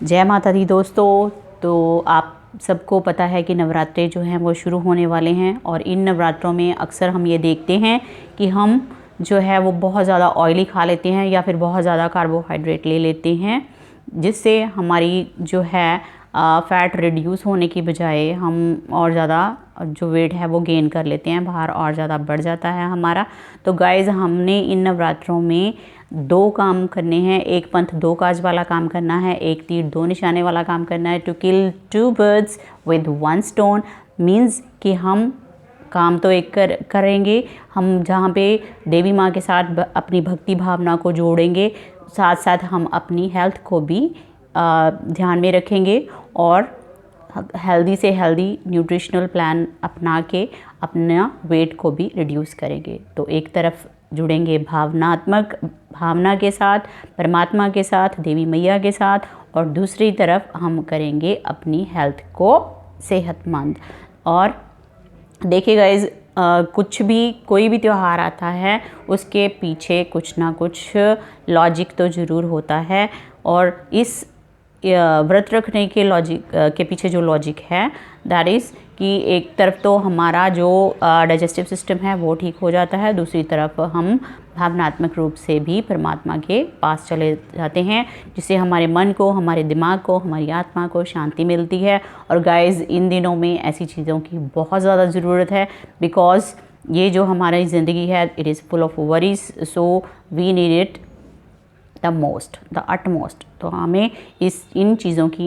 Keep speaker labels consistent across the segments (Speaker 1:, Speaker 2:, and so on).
Speaker 1: जय माता दी दोस्तों। तो आप सबको पता है कि नवरात्रे जो हैं वो शुरू होने वाले हैं और इन नवरात्रों में अक्सर हम ये देखते हैं कि हम जो है वो बहुत ज़्यादा ऑयली खा लेते हैं या फिर बहुत ज़्यादा कार्बोहाइड्रेट ले लेते हैं, जिससे हमारी जो है फ़ैट रिड्यूस होने की बजाय हम और ज़्यादा जो वेट है वो गेन कर लेते हैं, बाहर और ज़्यादा बढ़ जाता है हमारा। तो गाइज़, हमने इन नवरात्रों में दो काम करने हैं, एक पंथ दो काज वाला काम करना है, एक तीर दो निशाने वाला काम करना है। To kill two birds with one stone means कि हम काम तो एक करेंगे, हम जहाँ पे देवी माँ के साथ अपनी भक्ति भावना को जोड़ेंगे, साथ साथ हम अपनी हेल्थ को भी ध्यान में रखेंगे और हेल्दी से हेल्दी न्यूट्रिशनल प्लान अपना के अपना वेट को भी रिड्यूस करेंगे। तो एक तरफ जुड़ेंगे भावना के साथ, परमात्मा के साथ, देवी मैया के साथ, और दूसरी तरफ हम करेंगे अपनी हेल्थ को सेहतमंद। और देखिए गाइज, कुछ भी कोई भी त्यौहार आता है उसके पीछे कुछ ना कुछ लॉजिक तो ज़रूर होता है, और इस व्रत रखने के लॉजिक के पीछे जो लॉजिक है दैट इज़ कि एक तरफ तो हमारा जो डाइजेस्टिव सिस्टम है वो ठीक हो जाता है, दूसरी तरफ हम भावनात्मक रूप से भी परमात्मा के पास चले जाते हैं, जिससे हमारे मन को, हमारे दिमाग को, हमारी आत्मा को शांति मिलती है। और गाइज़, इन दिनों में ऐसी चीज़ों की बहुत ज़्यादा ज़रूरत है, बिकॉज़ ये जो हमारी ज़िंदगी है it is full of worries, so we need it the utmost. तो हमें इन चीज़ों की,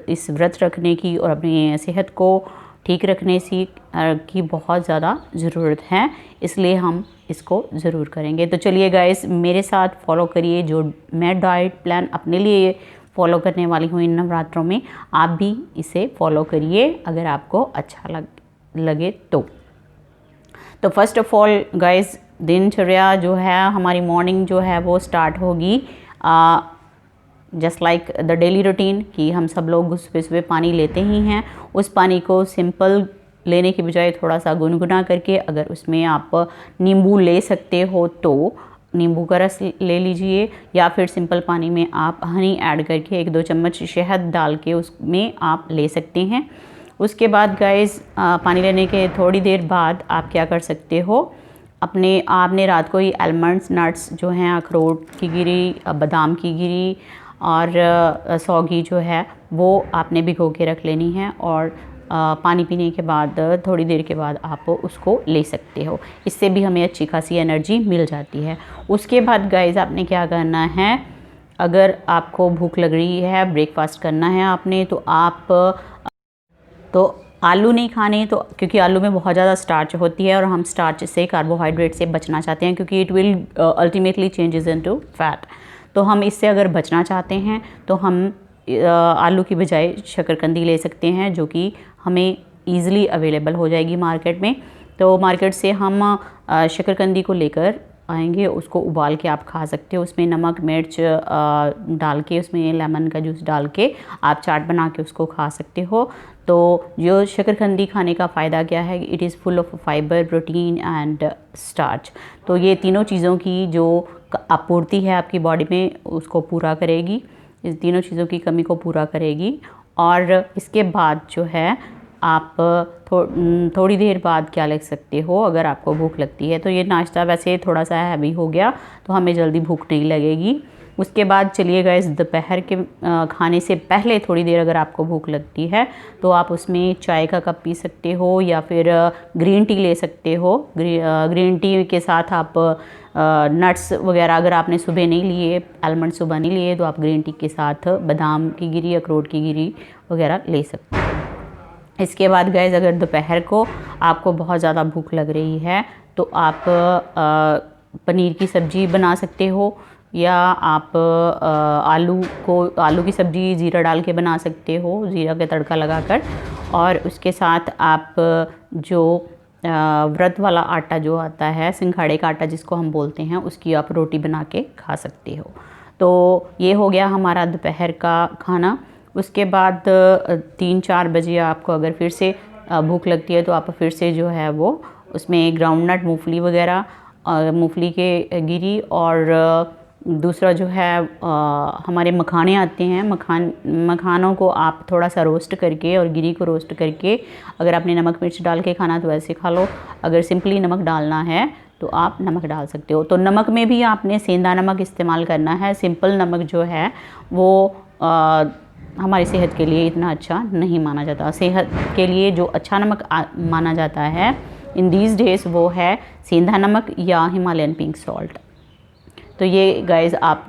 Speaker 1: इस व्रत रखने की और अपनी सेहत को ठीक रखने की बहुत ज़्यादा ज़रूरत है, इसलिए हम इसको ज़रूर करेंगे। तो चलिए गाइस, मेरे साथ फॉलो करिए जो मैं डाइट प्लान अपने लिए फॉलो करने वाली हूँ इन नवरात्रों में। आप भी इसे फॉलो करिए अगर आपको अच्छा लगे तो फर्स्ट ऑफ ऑल गाइस, दिनचर्या जो है हमारी, मॉर्निंग जो है वो स्टार्ट होगी just like the daily routine, कि हम सब लोग सुबह सुबह पानी लेते ही हैं। उस पानी को सिंपल लेने की बजाय थोड़ा सा गुनगुना करके, अगर उसमें आप नींबू ले सकते हो तो नींबू का रस ले लीजिए, या फिर सिंपल पानी में आप हनी ऐड करके 1-2 चम्मच शहद डाल के उसमें आप ले सकते हैं। उसके बाद गाइस, पानी लेने के थोड़ी देर बाद आप क्या कर सकते हो, आपने रात को ही आलमंड्स, नट्स जो हैं, अखरोट की गिरी, बादाम की गिरी और सौगी जो है वो आपने भिगो के रख लेनी है, और पानी पीने के बाद थोड़ी देर के बाद आप उसको ले सकते हो। इससे भी हमें अच्छी खासी एनर्जी मिल जाती है। उसके बाद गाइस, आपने क्या करना है, अगर आपको भूख लग रही है, ब्रेकफास्ट करना है आपने, तो आलू नहीं खाने, तो क्योंकि आलू में बहुत ज़्यादा स्टार्च होती है और हम स्टार्च से, कार्बोहाइड्रेट से बचना चाहते हैं, क्योंकि it will ultimately changes into fat. तो हम इससे अगर बचना चाहते हैं तो हम आलू की बजाय शकरकंदी ले सकते हैं, जो कि हमें ईज़िली अवेलेबल हो जाएगी मार्केट में। तो मार्केट से हम शकरकंदी को लेकर आएंगे, उसको उबाल के आप खा सकते हो। उसमें नमक, मिर्च डाल के, उसमें लेमन का जूस डाल के आप चाट बना के उसको खा सकते हो। तो जो शकरकंदी खाने का फ़ायदा क्या है, it is full of fibre, protein and starch. तो ये तीनों चीज़ों की जो आपूर्ति है आपकी बॉडी में, उसको पूरा करेगी, इस तीनों चीज़ों की कमी को पूरा करेगी। और इसके बाद जो है आप थोड़ी देर बाद क्या ले सकते हो, अगर आपको भूख लगती है। तो ये नाश्ता वैसे थोड़ा सा हैवी हो गया, तो हमें जल्दी भूख नहीं लगेगी। उसके बाद चलिए गाइस, दोपहर के खाने से पहले थोड़ी देर अगर आपको भूख लगती है तो आप उसमें चाय का कप पी सकते हो, या फिर ग्रीन टी ले सकते हो। ग्रीन टी के साथ आप नट्स वगैरह, अगर आपने सुबह नहीं लिए, आलमंड सुबह नहीं लिए, तो आप ग्रीन टी के साथ बादाम की गिरी, अखरोट की गिरी वगैरह ले सकते हो। इसके बाद गाइस, अगर दोपहर को आपको बहुत ज़्यादा भूख लग रही है तो आप पनीर की सब्ज़ी बना सकते हो, या आप आलू की सब्ज़ी ज़ीरा डाल के बना सकते हो, ज़ीरा का तड़का लगाकर। और उसके साथ आप जो व्रत वाला आटा जो आता है, सिंघाड़े का आटा जिसको हम बोलते हैं, उसकी आप रोटी बना के खा सकते हो। तो ये हो गया हमारा दोपहर का खाना। उसके बाद 3-4 बजे आपको अगर फिर से भूख लगती है तो आप फिर से जो है वो उसमें ग्राउंडनट, मूंगफली वगैरह, मूंगफली के गिरी और दूसरा जो है हमारे मखाने आते हैं, मखानों को आप थोड़ा सा रोस्ट करके और गिरी को रोस्ट करके, अगर आपने नमक मिर्च डाल के खाना तो ऐसे खा लो, अगर सिंपली नमक डालना है तो आप नमक डाल सकते हो। तो नमक में भी आपने सेंधा नमक इस्तेमाल करना है। सिंपल नमक जो है वो हमारी सेहत के लिए इतना अच्छा नहीं माना जाता। सेहत के लिए जो अच्छा नमक माना जाता है इन दीज डेज वो है सेंधा नमक या हिमालयन पिंक सॉल्ट। तो ये गाइस आप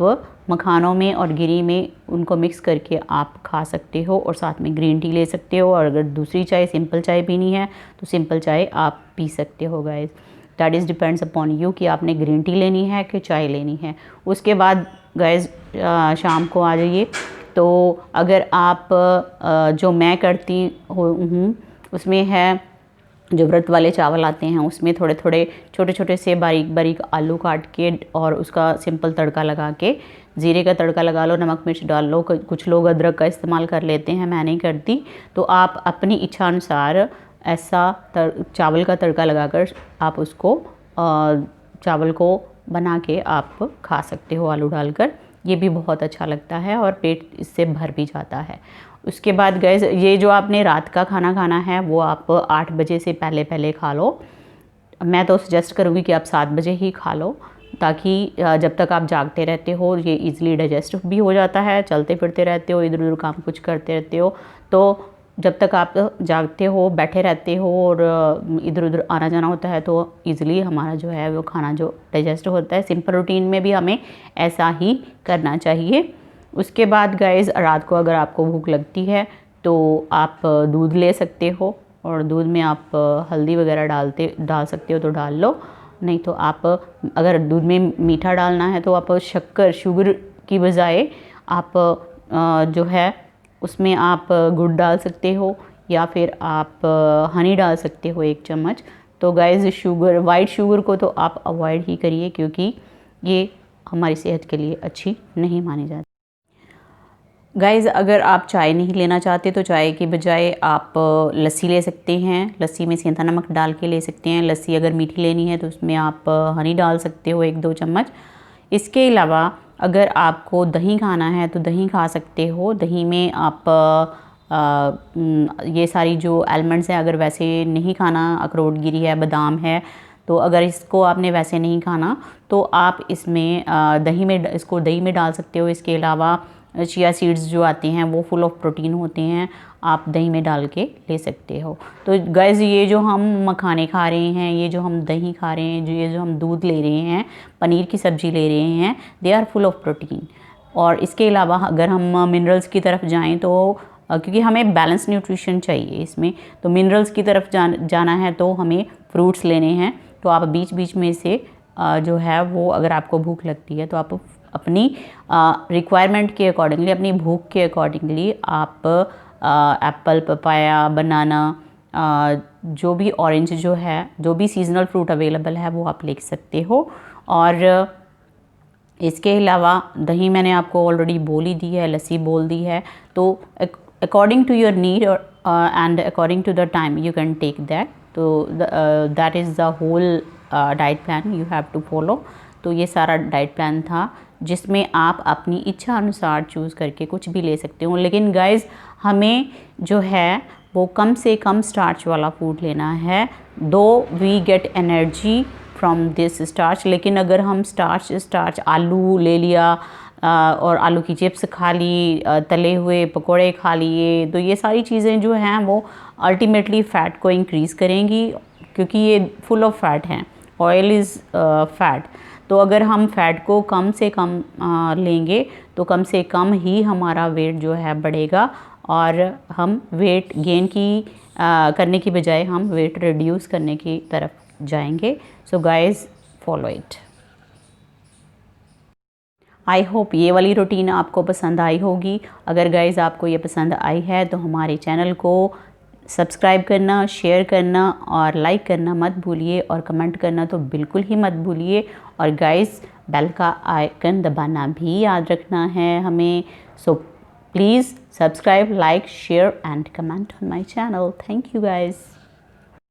Speaker 1: मखानों में और गिरी में उनको मिक्स करके आप खा सकते हो और साथ में ग्रीन टी ले सकते हो। और अगर दूसरी चाय सिंपल चाय पीनी है तो सिंपल चाय आप पी सकते हो guys. That is depends upon you कि आपने ग्रीन टी लेनी है कि चाय लेनी है। उसके बाद गाइस शाम को आ जाइए। तो अगर आप जो मैं करती हूँ उसमें है जो व्रत वाले चावल आते हैं उसमें थोड़े थोड़े छोटे छोटे से बारीक बारीक आलू काट के और उसका सिंपल तड़का लगा के, ज़ीरे का तड़का लगा लो, नमक मिर्च डाल लो। कुछ लोग अदरक का इस्तेमाल कर लेते हैं, मैं नहीं करती। तो आप अपनी इच्छा अनुसार ऐसा चावल का तड़का लगाकर आप उसको चावल को बना के आप खा सकते हो आलू डालकर। ये भी बहुत अच्छा लगता है और पेट इससे भर भी जाता है। उसके बाद गैस ये जो आपने रात का खाना खाना है वो आप 8 बजे से पहले पहले खा लो। मैं तो सजेस्ट करूँगी कि आप 7 बजे ही खा लो, ताकि जब तक आप जागते रहते हो ये इजीली डाइजेस्ट भी हो जाता है। चलते फिरते रहते हो, इधर उधर काम कुछ करते रहते हो, तो जब तक आप जागते हो, बैठे रहते हो और इधर उधर आना जाना होता है तो ईज़िली हमारा जो है वो खाना जो डाइजेस्ट होता है। सिंपल रूटीन में भी हमें ऐसा ही करना चाहिए। उसके बाद गाइस रात को अगर आपको भूख लगती है तो आप दूध ले सकते हो और दूध में आप हल्दी वगैरह डाल सकते हो तो डाल लो। नहीं तो आप अगर दूध में मीठा डालना है तो आप शक्कर, शुगर की बजाय आप जो है उसमें आप गुड़ डाल सकते हो या फिर आप हनी डाल सकते हो 1 चम्मच। तो गाइस शुगर, वाइट शुगर को तो आप अवॉइड ही करिए क्योंकि ये हमारी सेहत के लिए अच्छी नहीं मानी जाती। गाइज़ अगर आप चाय नहीं लेना चाहते तो चाय के बजाय आप लस्सी ले सकते हैं। लस्सी में सेंधा नमक डाल के ले सकते हैं। लस्सी अगर मीठी लेनी है तो उसमें आप हनी डाल सकते हो 1-2 चम्मच। इसके अलावा अगर आपको दही खाना है तो दही खा सकते हो। दही में आप ये सारी जो आलमंड्स हैं अगर वैसे नहीं खाना, अखरोट गिरी है, बादाम है, तो अगर इसको आपने वैसे नहीं खाना तो आप इसमें दही में डाल सकते हो। इसके अलावा चिया सीड्स जो आते हैं वो फुल ऑफ प्रोटीन होते हैं, आप दही में डाल के ले सकते हो। तो गाइस ये जो हम मखाने खा रहे हैं, ये जो हम दही खा रहे हैं, ये जो हम दूध ले रहे हैं, पनीर की सब्ज़ी ले रहे हैं, they are full of protein. और इसके अलावा अगर हम मिनरल्स की तरफ जाएं तो क्योंकि हमें बैलेंस न्यूट्रिशन चाहिए इसमें, तो मिनरल्स की तरफ जाना है तो हमें फ्रूट्स लेने हैं। तो आप बीच बीच में से जो है वो अगर आपको भूख लगती है तो आप अपनी रिक्वायरमेंट के अकॉर्डिंगली, अपनी भूख के अकॉर्डिंगली आप एप्पल, पपाया, बनाना, जो भी ऑरेंज जो है, जो भी सीजनल फ्रूट अवेलेबल है वो आप ले सकते हो। और इसके अलावा दही मैंने आपको ऑलरेडी बोल ही दी है, लस्सी बोल दी है। तो according to your need and according to the time you can take that. तो that is the whole diet plan you have to follow. तो ये सारा डाइट प्लान था जिसमें आप अपनी इच्छा अनुसार चूज़ करके कुछ भी ले सकते हो। लेकिन गाइज़ हमें जो है वो कम से कम स्टार्च वाला फूड लेना है, though we get energy from this starch. लेकिन अगर हम स्टार्च आलू ले लिया और आलू की चिप्स खा ली, तले हुए पकोड़े खा लिए, तो ये सारी चीज़ें जो हैं वो अल्टीमेटली फ़ैट को इंक्रीज़ करेंगी क्योंकि ये फुल ऑफ फैट हैं। Oil is fat. तो अगर हम फैट को कम से कम लेंगे तो कम से कम ही हमारा वेट जो है बढ़ेगा और हम वेट गेन करने की बजाय हम वेट रिड्यूस करने की तरफ जाएंगे। So guys follow it. I hope ये वाली रूटीन आपको पसंद आई होगी। अगर गाइस आपको ये पसंद आई है तो हमारे चैनल को सब्सक्राइब करना, शेयर करना और लाइक करना मत भूलिए और कमेंट करना तो बिल्कुल ही मत भूलिए। और गाइस बेल का आइकन दबाना भी याद रखना है हमें। So please subscribe, like, share and comment on my channel. Thank you guys.